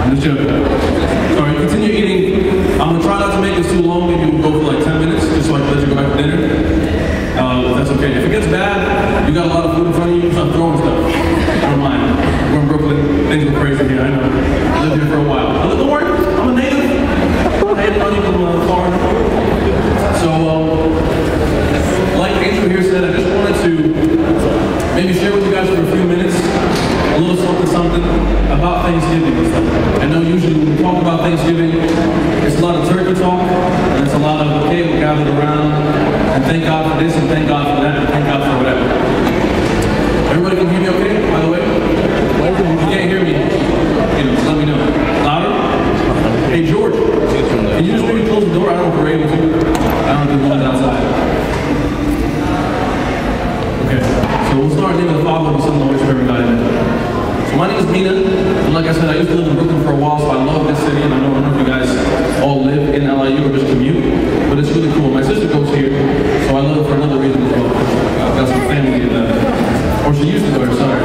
I'm just joking. Sorry, continue eating. I'm gonna try not to make this too long. Maybe we'll go for like 10 minutes, just so I can let you go back to dinner. If that's okay. If it gets bad, you got a lot of food in front of you, start throwing stuff. I don't mind. We're in Brooklyn. Things are crazy here, I know. I lived here for a while. But don't worry, I'm a native. I'm not even foreign. So, like Angel here said, I just wanted to maybe share with you guys for a few minutes a little something about Thanksgiving and stuff. I know usually when we talk about Thanksgiving, it's a lot of turkey talk, and it's a lot of, okay, we're gathered around, and thank God for this, and thank God for that, and thank God for whatever. Everybody can hear me okay, by the way? If you can't hear me, just let me know. Louder? Hey, George, can you just maybe close the door? I don't know if we're able to. I don't know if one's outside. Okay, so we'll start in the name of the Father, and the Son, and the Holy Spirit, God, amen. So my name is Mina, and like I said, I used to live in Brooklyn for a while, so I love this city, and I know none of you guys all live in LIU or just commute, but it's really cool. My sister goes here, so I love it for another reason as well. I've got some family in that. Or she used to go there, sorry.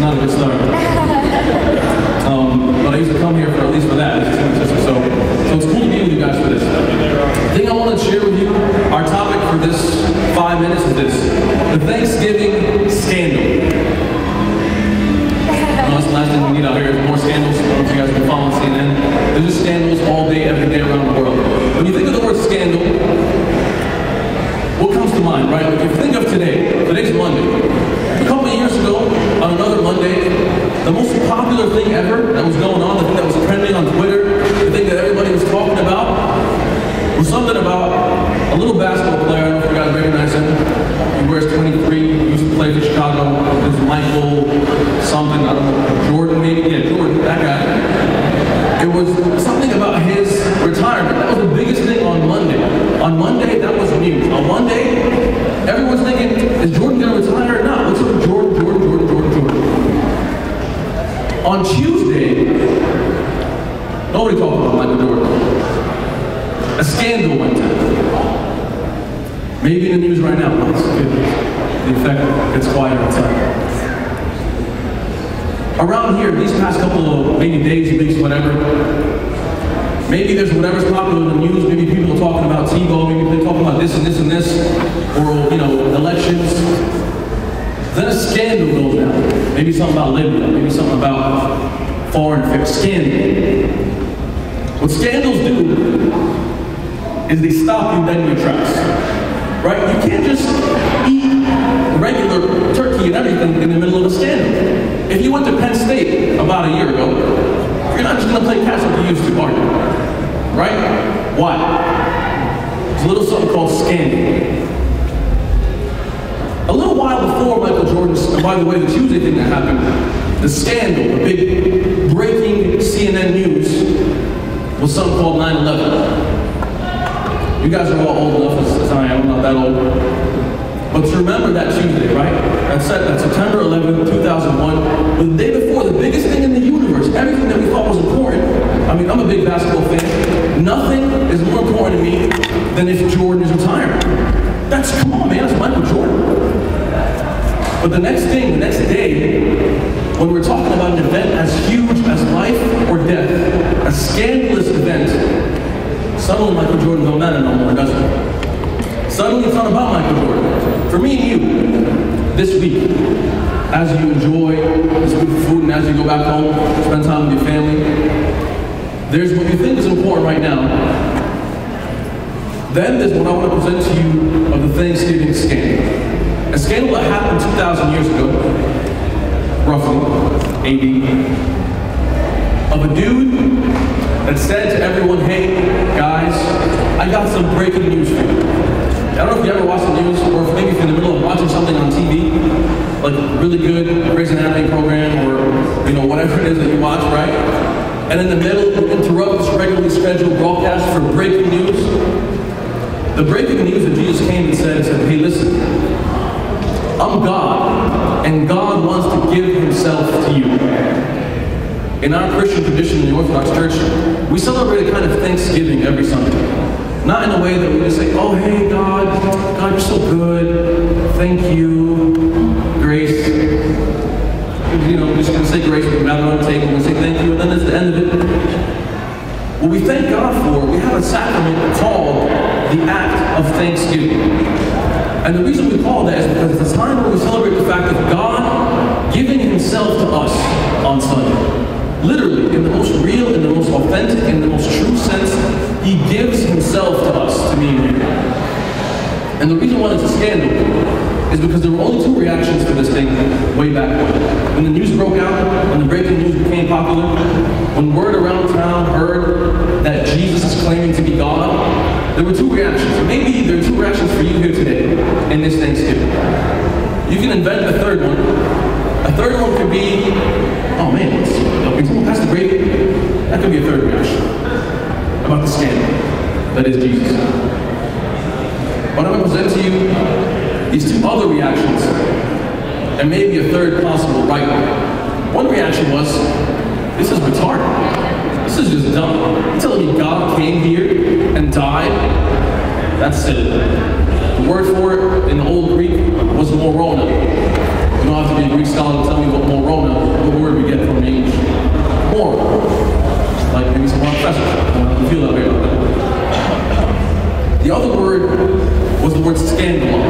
Not a good start. But I used to come here for at least for that. So it's cool to be with you guys for this. The thing I want to share with you, our topic for this 5 minutes is this: the Thanksgiving scandal. That's the last thing we need out here is more scandals. I don't know if you guys have been following CNN. There's just scandals all day, every day around the world. When you think of the word scandal, what comes to mind, right? Like if you think of today's Monday. A couple of years ago, on another Monday, the most popular thing ever that was going on, the thing that was trending on Twitter, the thing that everybody was talking about, was something about a little basketball player. I don't know if you guys recognize him. He wears 23, he used to play for Chicago. This is Michael something, I don't know, Jordan maybe? Yeah, Jordan, that guy. It was something about his retirement. That was the biggest thing on Monday. On Monday, that was news. On Monday, everyone's thinking, is Jordan going to retire or not? What's up with Jordan? On Tuesday, nobody talked about Michael Jordan. A scandal went down. Maybe in the news right now, but it's good. The effect gets quiet outside. Around here, these past couple of maybe days, weeks, whatever, maybe there's whatever's popular in the news, maybe people are talking about Tebow, maybe they're talking about this and this and this, or, elections. Then a scandal goes down. Maybe something about Libya, maybe something about foreign affairs. Scandal. What scandals do is they stop you dead in your tracks. Right? You can't just eat regular turkey and everything in the middle of a scandal. If you went to Penn State about a year ago, you're not just going to play catch like you used to, are you? Right? Why? There's a little something called scandal. A little while before Michael Jordan, by the way, the Tuesday thing that happened, the scandal, the big breaking CNN news, was something called 9/11. You guys are all old enough as I am, I'm not that old. But to remember that Tuesday, right? That's September 11, 2001, the day before, the biggest thing in the universe, everything that we thought was important. I mean, I'm a big basketball fan. Nothing is more important to me than if Jordan is retiring. Come on, man, that's Michael Jordan. But the next day, when we're talking about an event as huge as life or death, a scandalous event, suddenly Michael Jordan goes down no more, doesn't it? Suddenly it's not about Michael Jordan. For me and you, this week, as you enjoy this good food and as you go back home, spend time with your family, there's what you think is important right now. Then there's what I want to present to you of the Thanksgiving scandal. A scandal that happened 2,000 years ago, roughly, AD, of a dude that said to everyone, hey, guys, I got some breaking news for you. I don't know if you ever watch the news, or if maybe if you're in the middle of watching something on TV, like a really good Grey's Anatomy program, or whatever it is that you watch, right? And in the middle, interrupt this regularly scheduled broadcast for breaking news. The breaking news that Jesus came and said, hey, listen, I'm God, and God wants to give himself to you. In our Christian tradition in the Orthodox Church, we celebrate a kind of Thanksgiving every Sunday. Not in a way that we just say, oh, hey, God, you're so good, thank you, grace. We're just going to say grace, we're going to gather on the table and say thank you, and then a sacrament called the act of thanksgiving. And the reason we call that is because it's a time where we celebrate the fact of God giving himself to us on Sunday. Literally, in the most real, in the most authentic, in the most true sense, he gives himself to us, to me and you. And the reason why it's a scandal is because there were only two reactions to this thing way back when the news broke out, when the breaking news became popular, when word around town heard that Jesus is claiming to be God, there were two reactions. Maybe there are two reactions for you here today in this Thanksgiving. You can invent a third one. A third one could be, oh man, someone passed the gravy. That could be a third reaction about the scandal that is Jesus. But I'm going to present to you these two other reactions, and maybe a third possible right one. One reaction was, this is retarded. This is just dumb. You're telling me God came here and died? That's silly. The word for it in the old Greek was morona. You don't have to be a Greek scholar to tell me what morona, what word we get from English. Moral. Like maybe some professor. I don't feel that way about that. The other word was the word scandalous.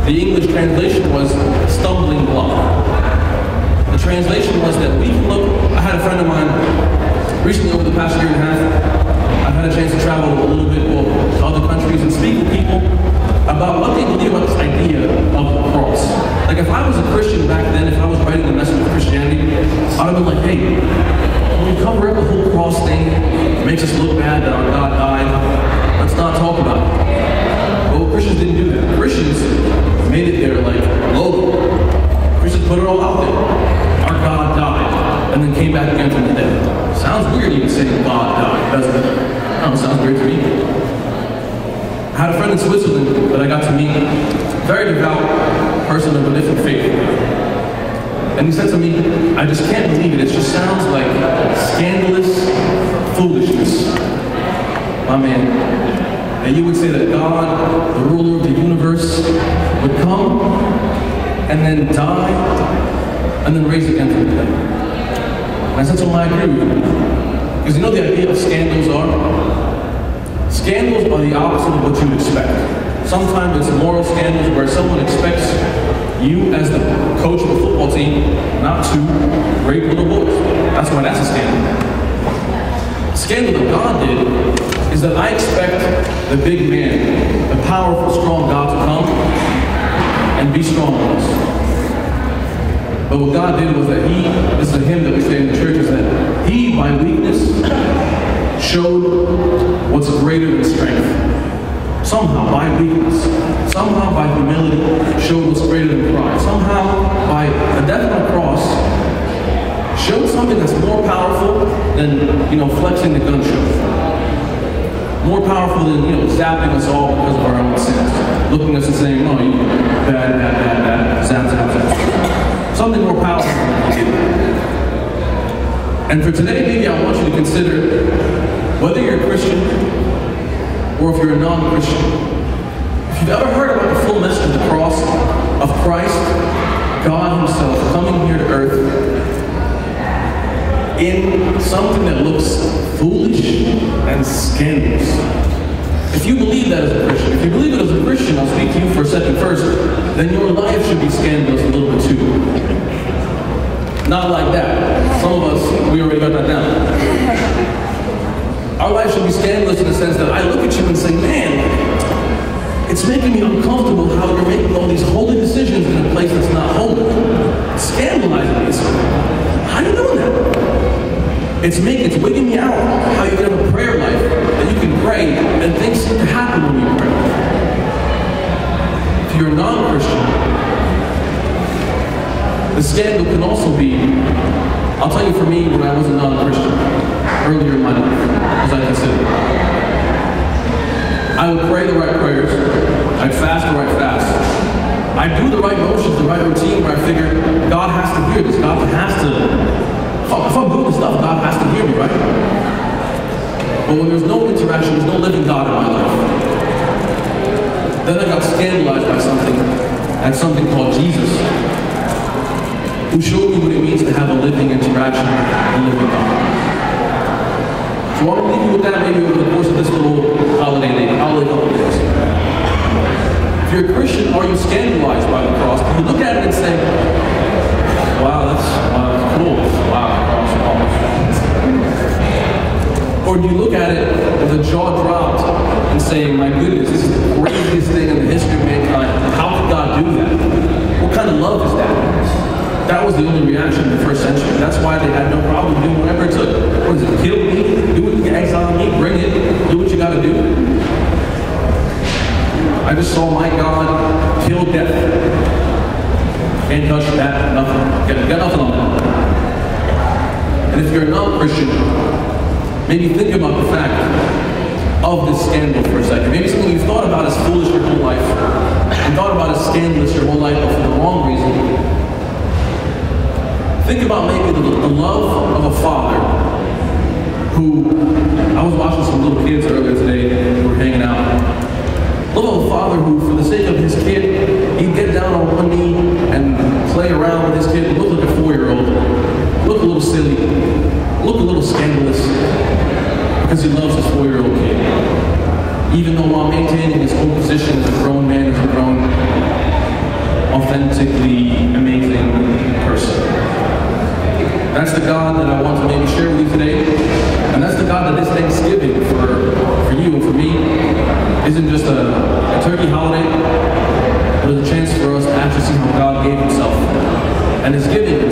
The English translation was stumbling block. The translation was that we can look. I had a friend of mine recently over the past year and a half. I've had a chance to travel a little bit to other countries and speak with people about what they believe about this idea of the cross. Like if I was a Christian back then, if I was writing the message of Christianity, I'd have been like, hey, when we cover up the whole cross thing, it makes us look bad that our God died. Let's not talk about it. Well, Christians didn't do that. Christians made it their like logo. Christians put it all out there. Our God died, and then came back again from the dead. Sounds weird even saying God died, doesn't it? I don't know, it sounds weird to me. I had a friend in Switzerland that I got to meet, very devout person of a different faith. And he said to me, I just can't believe it. It just sounds like scandalous foolishness. My man. And you would say that God, the ruler of the universe, would come and then die and then raise again from the dead. And I said to him, I agree with you. Because you know the idea of scandals are? Scandals are the opposite of what you'd expect. Sometimes it's moral scandals where someone expects you as the coach of a football team not to rape little boys. That's why that's a scandal. The scandal that God did is that I expect the big man, the powerful, strong God to come and be strong with us. But what God did was that this is a hymn that we say in the church, is that he, by weakness, showed what's greater than strength. Somehow, by weakness, somehow by humility, showed what's greater than pride. Somehow, by the death on the cross, showed something that's more powerful than, flexing the gun show. More powerful than, zapping us all because of our own sins. Looking at us and saying, oh, you bad, zap, zap, zap. Something more powerful than that. And for today, maybe I want you to consider whether you're a Christian or if you're a non-Christian. If you've ever heard about the full message of the cross of Christ, God himself coming here to earth in something that looks foolish and scandalous. If you believe that as a Christian, if you believe it as a Christian, I'll speak to you for a second first, then your life should be scandalous a little bit too. Not like that. Some of us, we already got that down. Our life should be scandalous in the sense that I look at you and say, man, it's making me uncomfortable how you're making all these holy decisions in a place that's not holy. It's scandalizing me. How are you doing that? It's wigging me out how you can have a prayer life, that you can pray and things seem to happen when you pray. If you're a non-Christian, the scandal can also be, I'll tell you for me, when I was a non-Christian, earlier in my life, as I consider, I would pray the right prayers, I'd fast the right fast, I'd do the right motions, the right routine, where I figure, God has to hear this, God has to, if I'm doing stuff, God has to hear me, right? But when there's no interaction, there's no living God in my life, then I got scandalized by something called Jesus, who showed me what it means to have a living interaction with the living God. So I want to leave you with that maybe over the course of this little holiday couple days. If you're a Christian, are you scandalized by the cross? Do you look at it and say, wow, that's cool. Wow, cross. Or do you look at it with a jaw dropped and say, my goodness, this is the craziest thing in the history of mankind. How could God do that? What kind of love is that? That was the only reaction in the first century. That's why they had no problem doing whatever it took. What is it? Kill me? Do it? Exile me? Bring it? Do what you got to do? I just saw my God kill death. Can't touch that. Nothing. Got nothing on that. And if you're a non-Christian, maybe think about the fact of this scandal for a second. Maybe something you've thought about as foolish your whole life, and thought about as scandalous your whole life, but for the wrong reason. Think about maybe the love of a father who, I was watching some little kids earlier today who were hanging out. Love of a father who, for the sake of his kid, he'd get down on one knee and play around with his kid, look like a 4-year-old, look a little silly, look a little scandalous, because he loves his 4-year-old kid. Even though while maintaining his own position as a grown man, as a grown, authentically amazing person. That's the God that I want to maybe share with you today. And that's the God that this Thanksgiving for you and for me isn't just a turkey holiday, but it's a chance for us to actually see how God gave himself and is giving